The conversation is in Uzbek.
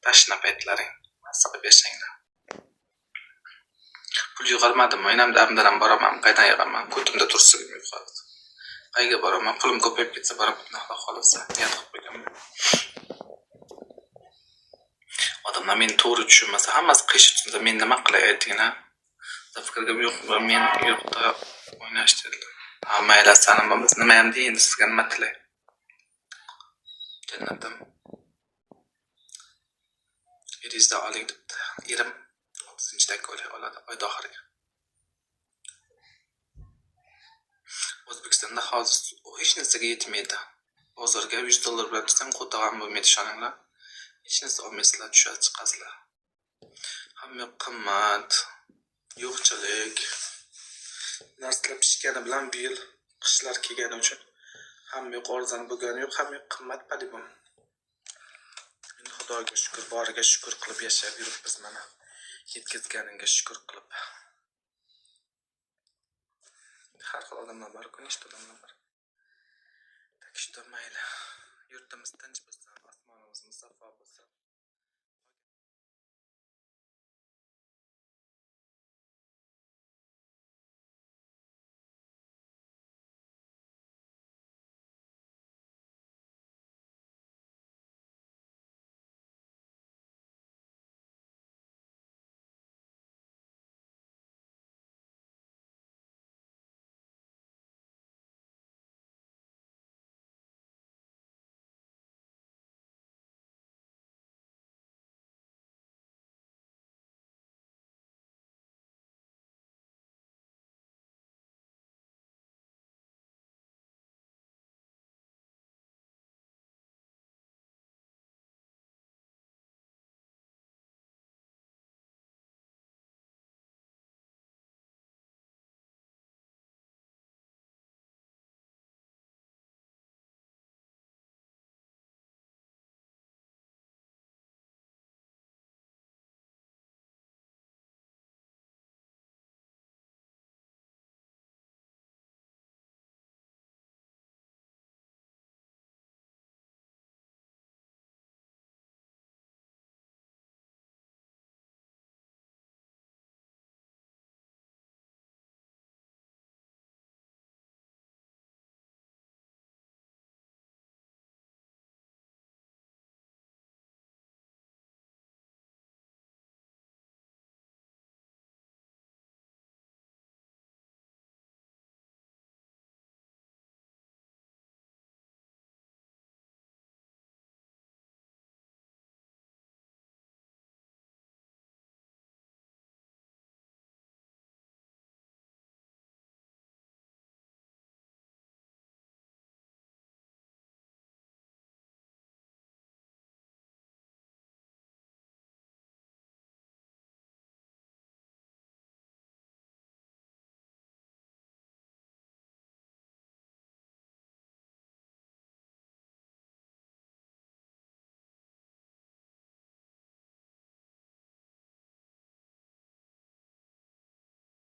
Tashna paytlaring. Asqib yashanglar. Pul yig'olmadim, o'ynam darmdaram boraman, qaydan yig'aman, ko'timda tursin yo'qoldi. Qayga boraman, pulim ko'payib ketsa borib nahla qolsa, niyat qilib qo'yaman. Odamlar meni to'g'ri tushunmasa, hammasi qish tushunsa, men nima qilay aytinglar. Fikrga yo'q, men yo'qda o'ynash dedilar. Ha, mayli, sanamiz nima ham deyin, sizga nima tilay. Jannatim. Erizda oling debdi. Erim 30-dakika oladi oyda oxiriga. O'zbekistonda hozir hech narsaga yetmaydi. Bozorga $100 bilan tursam, qo'tag'am bo'lmaydi, ishoninglar. Hech narsa olmaysizlar, tushadi chiqasizlar. Hamma qimmat, yo'qchilik. Narsalar pishgani bilan bu yil qishlar kelgani uchun hamma yoq arzon bo'lgani yo'q, hamma yoq qimmat palibon. Endi Xudoga shukr, boriga shukr qilib yashab yuribmiz mana. Yetkazganingga shukr qilib. Har xil odamlar bor, nechta odamlar bor. Так что mayli, yurtimiz tinch bo'lsa